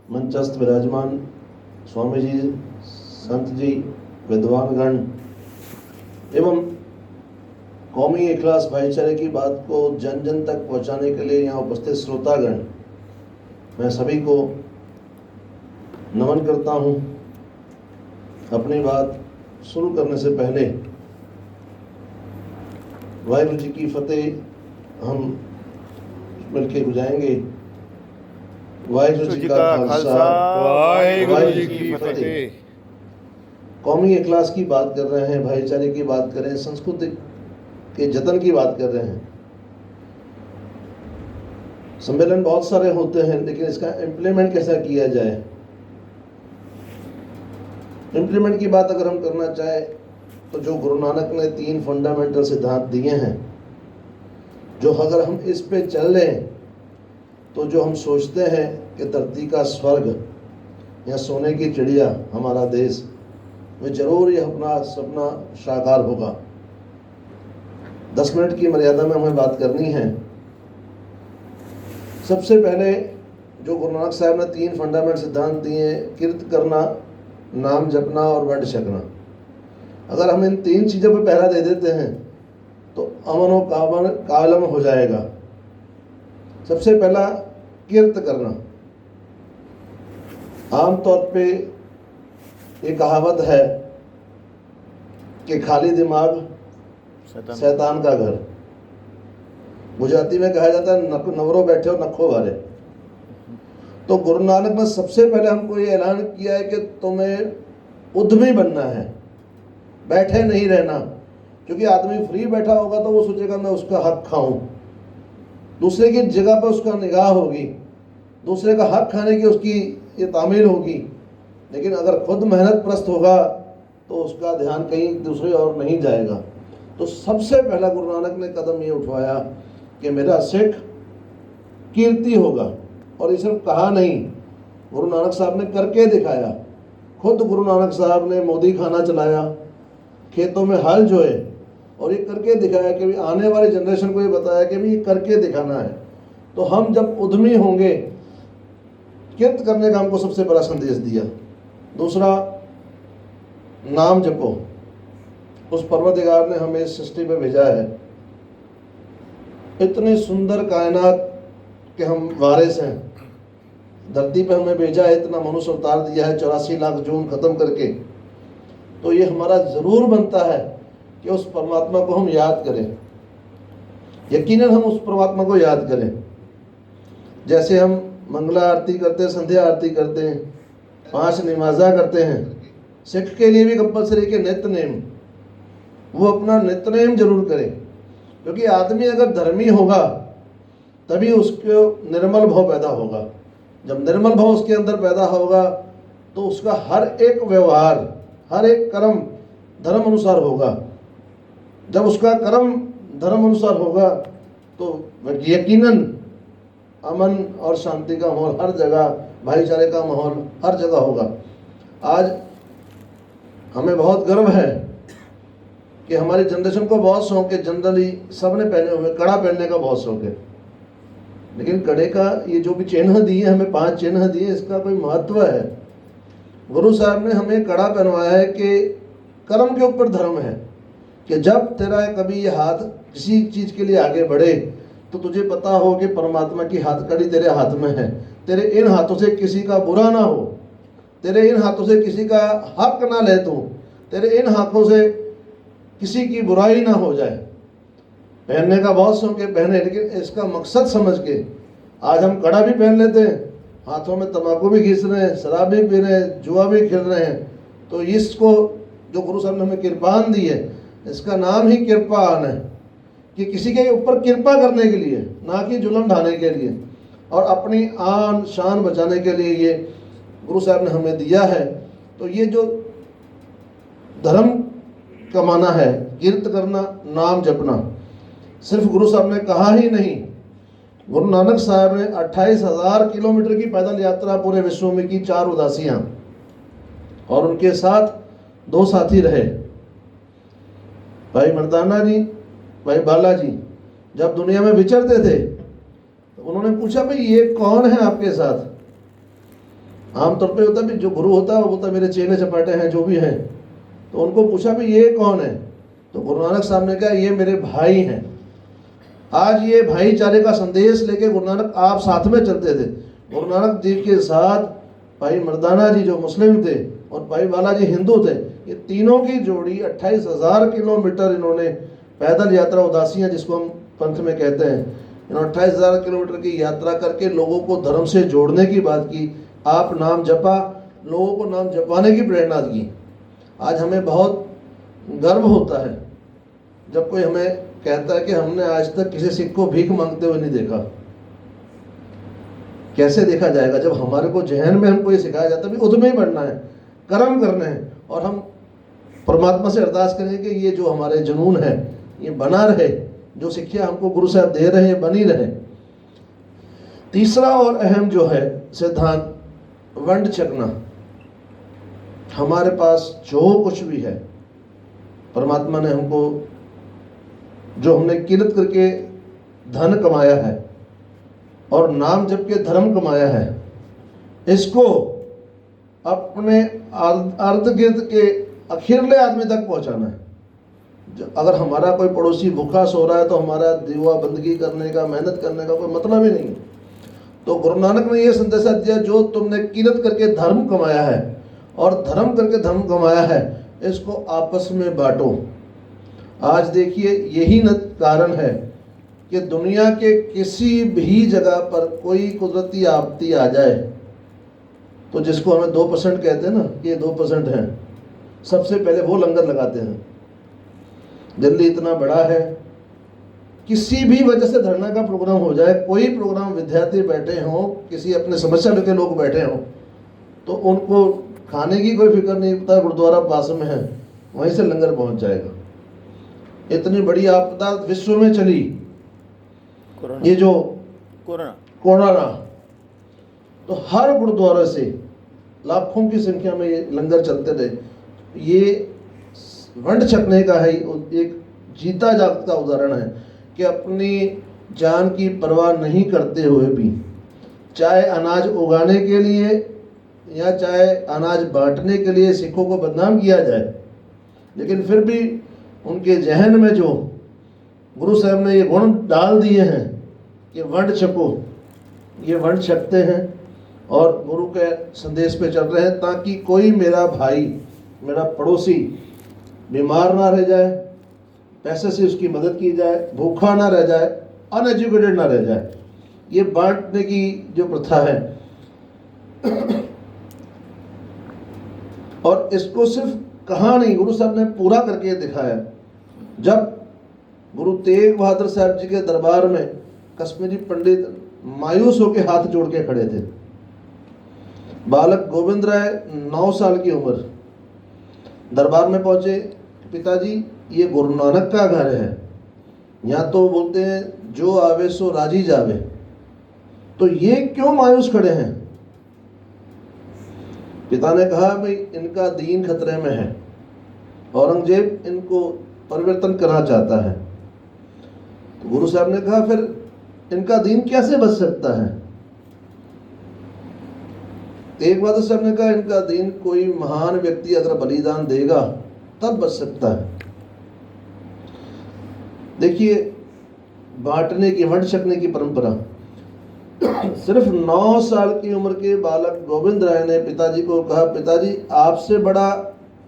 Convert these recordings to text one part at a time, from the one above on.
मंचस्थ विराजमान स्वामी जी, संत जी, विद्वानगण एवं कौमी इखलास भाईचारे की बात को जन जन तक पहुंचाने के लिए यहाँ उपस्थित श्रोतागण, मैं सभी को नमन करता हूँ। अपनी बात शुरू करने से पहले वाहिगुरु जी की फतेह हम मिलके गुजारेंगे। वाहिगुरु जी का खालसा, वाहिगुरु जी की फतेह। कौमी इखलास की बात कर रहे हैं, भाईचारे की बात कर रहे हैं, संस्कृति के जतन की बात कर रहे हैं। सम्मेलन बहुत सारे होते हैं, लेकिन इसका इम्प्लीमेंट कैसा किया जाए, इम्प्लीमेंट की बात अगर हम करना चाहे तो जो गुरु नानक ने 3 फंडामेंटल सिद्धांत दिए हैं, जो अगर हम इस पे चल लें तो जो हम सोचते हैं कि धरती का स्वर्ग या सोने की चिड़िया हमारा देश, में जरूर ये अपना सपना साकार होगा। 10 मिनट की मर्यादा में हमें बात करनी है। सबसे पहले जो गुरु नानक साहब ने 3 फंडामेंटल सिद्धांत दिए, कीर्त करना, नाम जपना और वंड छकना। अगर हम इन 3 चीज़ों पर पहरा दे देते हैं तो अमन व कामन कालम हो जाएगा। सबसे पहला कीर्त करना। आमतौर पे ये कहावत है कि खाली दिमाग शैतान का घर। गुजराती में कहा जाता है नवरो बैठे हो नखो वाले। तो गुरु नानक ने सबसे पहले हमको ये ऐलान किया है कि तुम्हें उद्यमी बनना है, बैठे नहीं रहना। क्योंकि आदमी फ्री बैठा होगा तो वो सोचेगा मैं उसका हक खाऊं, दूसरे की जगह पर उसका निगाह होगी, दूसरे का हक खाने की उसकी ये तामील होगी। लेकिन अगर खुद मेहनत प्रस्त होगा तो उसका ध्यान कहीं दूसरे और नहीं जाएगा। तो सबसे पहला गुरु नानक ने कदम ये उठवाया कि मेरा सिख कीर्ति होगा। और ये सिर्फ कहा नहीं, गुरु नानक साहब ने करके दिखाया। खुद गुरु नानक साहब ने मोदी खाना चलाया, खेतों में हल जोए और ये करके दिखाया कि आने वाली जनरेशन को ये बताया कि भी ये करके दिखाना है। तो हम जब उद्यमी होंगे, कीर्त करने का हमको सबसे बड़ा संदेश दिया। दूसरा, नाम जपो। उस परवरदिगार ने हमें इस सृष्टि पे भेजा है। इतनी सुंदर कायनात के हम वारिस हैं। धरती पे हमें भेजा है, इतना मनुष्य अवतार दिया है, 84 लाख जून खत्म करके। तो ये हमारा जरूर बनता है कि उस परमात्मा को हम याद करें। यकीनन हम उस परमात्मा को याद करें। जैसे हम मंगला आरती करते हैं, संध्या आरती करते हैं, 5 नमाजा करते हैं। सिख के लिए भी कंपल्सरी के नित्य नेम, वो अपना नित्य नेम जरूर करे। क्योंकि आदमी अगर धर्मी होगा तभी उसको निर्मल भाव पैदा होगा। जब निर्मल भाव उसके अंदर पैदा होगा तो उसका हर एक व्यवहार, हर एक कर्म धर्म अनुसार होगा। जब उसका कर्म धर्म अनुसार होगा तो यकीनन अमन और शांति का माहौल हर जगह, भाईचारे का माहौल हर जगह होगा। आज हमें बहुत गर्व है कि हमारी जनरेशन को बहुत शौक है। जनरली सबने पहने हुए कड़ा पहनने का बहुत शौक है, लेकिन कड़े का ये जो भी चिन्ह दिए, हमें 5 चिन्ह दिए, इसका कोई महत्व है। गुरु साहब ने हमें कड़ा पहनवाया है कि कर्म के ऊपर धर्म है। कि जब तेरा कभी ये हाथ किसी चीज़ के लिए आगे बढ़े तो तुझे पता हो कि परमात्मा की हाथकड़ी तेरे हाथ में है। तेरे इन हाथों से किसी का बुरा ना हो, तेरे इन हाथों से किसी का हक ना ले तू, तेरे इन हाथों से किसी की बुराई ना हो जाए। पहनने का बहुत शौक है, पहने, लेकिन इसका मकसद समझ के आज हम कड़ा भी पहन लेते हैं, हाथों में तंबाकू भी घिस रहे हैं, शराब भी पी रहे हैं, जुआ भी खेल रहे हैं। तो इसको जो गुरु साहब ने हमें कृपान दी है, इसका नाम ही कृपान है कि किसी के ऊपर कृपा करने के लिए, ना कि जुल्म ढाने के लिए और अपनी आन शान बचाने के लिए ये गुरु साहब ने हमें दिया है। तो ये जो धर्म कमाना है, कीर्त करना, नाम जपना, सिर्फ गुरु साहब ने कहा ही नहीं, गुरु नानक साहब ने 28,000 किलोमीटर की पैदल यात्रा पूरे विश्व में की, 4 उदासियां, और उनके साथ 2 साथी रहे, भाई मर्दाना जी, भाई बालाजी। जब दुनिया में विचरते थे तो उन्होंने पूछा भाई ये कौन है आपके साथ? आमतौर पे होता है भी जो गुरु होता है वो बोलता है मेरे चेले चपाटे हैं जो भी हैं। तो उनको पूछा भी ये कौन है, तो गुरु नानक साहब ने कहा ये मेरे भाई हैं। आज ये भाईचारे का संदेश लेके गुरु नानक आप साथ में चलते थे। गुरु नानक जी के साथ भाई मर्दाना जी जो मुस्लिम थे और भाई बालाजी हिंदू थे, ये तीनों की जोड़ी 28,000 किलोमीटर इन्होंने पैदल यात्रा, उदासियाँ जिसको हम पंथ में कहते हैं, इन्होंने 28,000 किलोमीटर की यात्रा करके लोगों को धर्म से जोड़ने की बात की। आप नाम जपा, लोगों को नाम जपाने की प्रेरणा दी। आज हमें बहुत गर्व होता है जब कोई हमें कहता है कि हमने आज तक किसी सिख को भीख मांगते हुए नहीं देखा। कैसे देखा जाएगा जब हमारे को जहन में हमको ये सिखाया जाता है भी उद्यमी बनना है, कर्म करने हैं, और हम परमात्मा से अरदास करें कि ये जो हमारे जुनून है ये बना रहे, जो शिक्षा हमको गुरु साहब दे रहे हैं बनी रहे। तीसरा और अहम जो है सिद्धांत, वंड छकना। हमारे पास जो कुछ भी है परमात्मा ने हमको, जो हमने किरत करके धन कमाया है और नाम जप के धर्म कमाया है, इसको अपने अर्ध गिर्द के अखिरले आदमी तक पहुंचाना है। अगर हमारा कोई पड़ोसी भूखा सो रहा है तो हमारा दीवा बंदगी करने का, मेहनत करने का कोई मतलब ही नहीं। तो गुरु नानक ने यह संदेशा दिया, जो तुमने किरत करके धर्म कमाया है और धर्म करके धर्म कमाया है, इसको आपस में बांटो। आज देखिए यही कारण है कि दुनिया के किसी भी जगह पर कोई कुदरती आपत्ति आ जाए तो जिसको हमें 2% कहते हैं ना, ये 2% हैं, सबसे पहले वो लंगर लगाते हैं। दिल्ली इतना बड़ा है, किसी भी वजह से धरना का प्रोग्राम हो जाए, कोई प्रोग्राम, विद्यार्थी बैठे हों, किसी अपने समस्या लेके लोग बैठे हों, तो उनको खाने की कोई फिक्र नहीं पता, गुरुद्वारा पास में है, वहीं से लंगर पहुंच जाएगा। इतनी बड़ी आपदा विश्व में चली, ये जो कोरोना, तो हर गुरुद्वारे से लाखों की संख्या में ये लंगर चलते रहे। ये वंड छकने का है एक जीता जागता उदाहरण है कि अपनी जान की परवाह नहीं करते हुए भी, चाहे अनाज उगाने के लिए या चाहे अनाज बांटने के लिए सिखों को बदनाम किया जाए, लेकिन फिर भी उनके जहन में जो गुरु साहब ने ये गुण डाल दिए हैं कि वंड छको, ये वंड छकते हैं और गुरु के संदेश पे चल रहे हैं, ताकि कोई मेरा भाई, मेरा पड़ोसी बीमार ना रह जाए, पैसे से उसकी मदद की जाए, भूखा ना रह जाए, अनएजुकेटेड ना रह जाए। ये बांटने की जो प्रथा है और इसको सिर्फ कहा नहीं, गुरु साहब ने पूरा करके दिखाया। जब गुरु तेग बहादुर साहब जी के दरबार में कश्मीरी पंडित मायूस होकर हाथ जोड़ के खड़े थे, बालक गोविंद राय 9 साल की उम्र, दरबार में पहुंचे, पिताजी ये गुरु नानक का घर है, यहाँ तो बोलते हैं जो आवे सो राजी जावे, तो ये क्यों मायूस खड़े हैं? पिता ने कहा भाई इनका दीन खतरे में है, औरंगजेब इनको परिवर्तन करना चाहता है। तो गुरु साहब ने कहा फिर इनका दीन कैसे बच सकता है? तेग बहादुर साहब ने कहा इनका दीन कोई महान व्यक्ति अगर बलिदान देगा तब बच सकता है। देखिए बांटने की, वंड छकने की परंपरा। सिर्फ 9 साल की उम्र के बालक गोविंद राय ने पिताजी को कहा, पिताजी आपसे बड़ा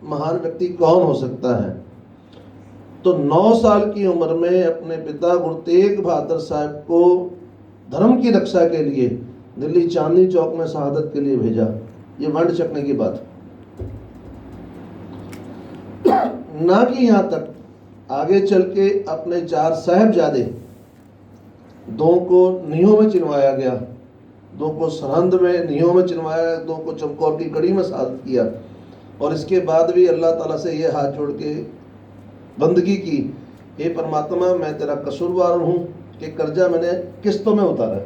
महान व्यक्ति कौन हो सकता है? तो 9 साल की उम्र में अपने पिता गुरु तेग बहादुर साहब को धर्म की रक्षा के लिए दिल्ली चांदनी चौक में शहादत के लिए भेजा। ये वंड छकने की बात। ना कि यहाँ तक, आगे चल के अपने 4 साहिबजादे, 2 को नीहों में चिनवाया गया, 2 को सरहंद में नीहों में चिनवाया, 2 को चमकौर की कड़ी में शहादत किया। और इसके बाद भी अल्लाह ताला से ये हाथ जोड़ के बंदगी की, हे परमात्मा मैं तेरा कसूरवार हूँ कि कर्जा मैंने किस्तों में उतारा।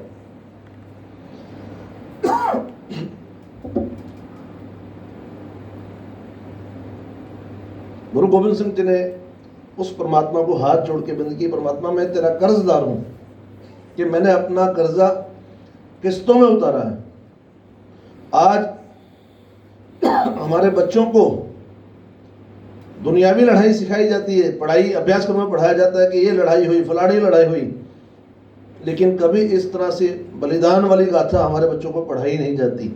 गुरु गोविंद सिंह जी ने उस परमात्मा को हाथ जोड़ के बंदगी, परमात्मा मैं तेरा कर्जदार हूँ कि मैंने अपना कर्जा किस्तों में उतारा है। आज हमारे बच्चों को दुनियावी लड़ाई सिखाई जाती है, पढ़ाई अभ्यासक्रम में पढ़ाया जाता है कि ये लड़ाई हुई, फलानी लड़ाई हुई, लेकिन कभी इस तरह से बलिदान वाली गाथा हमारे बच्चों को पढ़ाई नहीं जाती।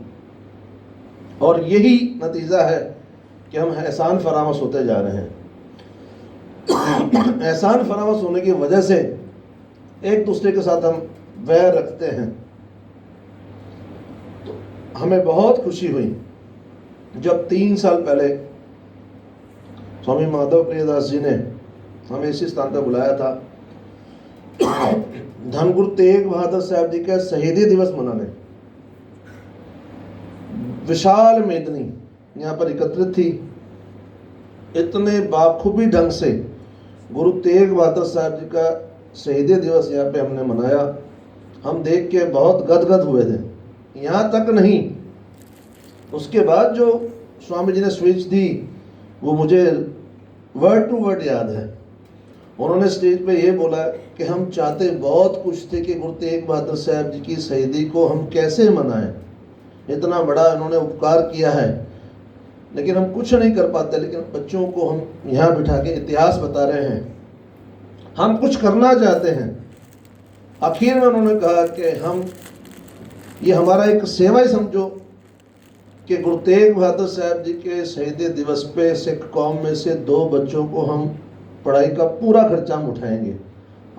और यही नतीजा है कि हम एहसान फरामस होते जा रहे हैं। एहसान फरामस होने की वजह से एक दूसरे के साथ हम वैर रखते हैं। तो हमें बहुत खुशी हुई जब 3 साल पहले स्वामी माधव प्रियदास जी ने हमें इसी स्थान पर बुलाया था धन गुरु तेग बहादुर साहब जी का शहीदी दिवस मनाने। विशाल मेदनी यहाँ पर एकत्रित थी। इतने बाखूबी ढंग से गुरु तेग बहादुर साहब जी का शहीदी दिवस यहाँ पे हमने मनाया। हम देख के बहुत गदगद हुए थे। यहाँ तक नहीं, उसके बाद जो स्वामी जी ने स्पीच दी वो मुझे वर्ड टू वर्ड याद है। उन्होंने स्टेज पे ये बोला कि हम चाहते बहुत कुछ थे कि गुरु तेग बहादुर साहब जी की शहीदी को हम कैसे मनाएं, इतना बड़ा इन्होंने उपकार किया है, लेकिन हम कुछ नहीं कर पाते। लेकिन बच्चों को हम यहाँ बिठा के इतिहास बता रहे हैं, हम कुछ करना चाहते हैं। आखिर में उन्होंने कहा कि हम ये हमारा एक सेवा ही समझो कि गुरु तेग बहादुर साहब जी के शहीदी दिवस पे सिख कौम में से 2 बच्चों को हम पढ़ाई का पूरा खर्चा हम उठाएंगे।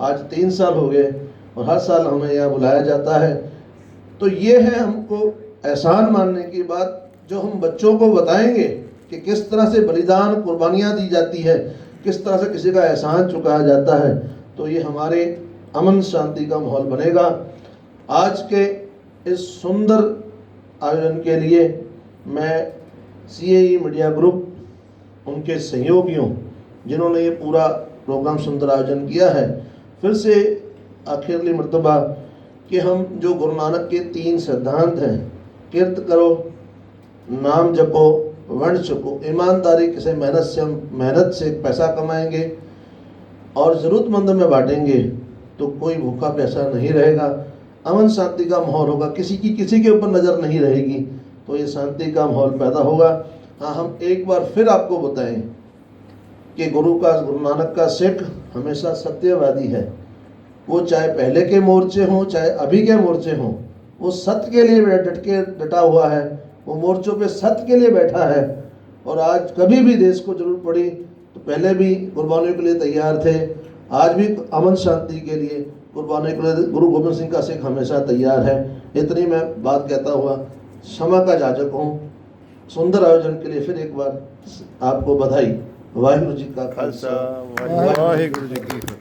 आज 3 साल हो गए और हर साल हमें यहाँ बुलाया जाता है। तो ये है हमको एहसान मानने की बात, जो हम बच्चों को बताएंगे कि किस तरह से बलिदान कुर्बानियाँ दी जाती है, किस तरह से किसी का एहसान चुकाया जाता है। तो ये हमारे अमन शांति का माहौल बनेगा। आज के इस सुंदर आयोजन के लिए मैं CAE मीडिया ग्रुप, उनके सहयोगियों जिन्होंने ये पूरा प्रोग्राम सुंदर आयोजन किया है, फिर से आखिरली मर्तबा कि हम जो गुरु नानक के 3 सिद्धांत हैं, किरत करो, नाम जपो, वर्ण चुको, ईमानदारी से मेहनत से पैसा कमाएंगे और ज़रूरतमंद में बांटेंगे तो कोई भूखा प्यासा नहीं रहेगा। अमन शांति का माहौल होगा, किसी के ऊपर नज़र नहीं रहेगी, तो ये शांति का माहौल पैदा होगा। हाँ, हम एक बार फिर आपको बताएं कि गुरु नानक का सिख हमेशा सत्यवादी है। वो चाहे पहले के मोर्चे हों, चाहे अभी के मोर्चे हों, वो सत्य के लिए डटा हुआ है। वो मोर्चों पे सत्य के लिए बैठा है। और आज कभी भी देश को जरूरत पड़ी तो पहले भी कुर्बानियों के लिए तैयार थे, आज भी अमन शांति के लिए कुर्बानी के लिए गुरु गोबिंद सिंह का सिख हमेशा तैयार है। इतनी मैं बात कहता हुआ क्षमा का जाचक हूँ। सुंदर आयोजन के लिए फिर एक बार आपको बधाई। वाहिगुरु जी का खालसा, वाहिगुरु जी की फतेह।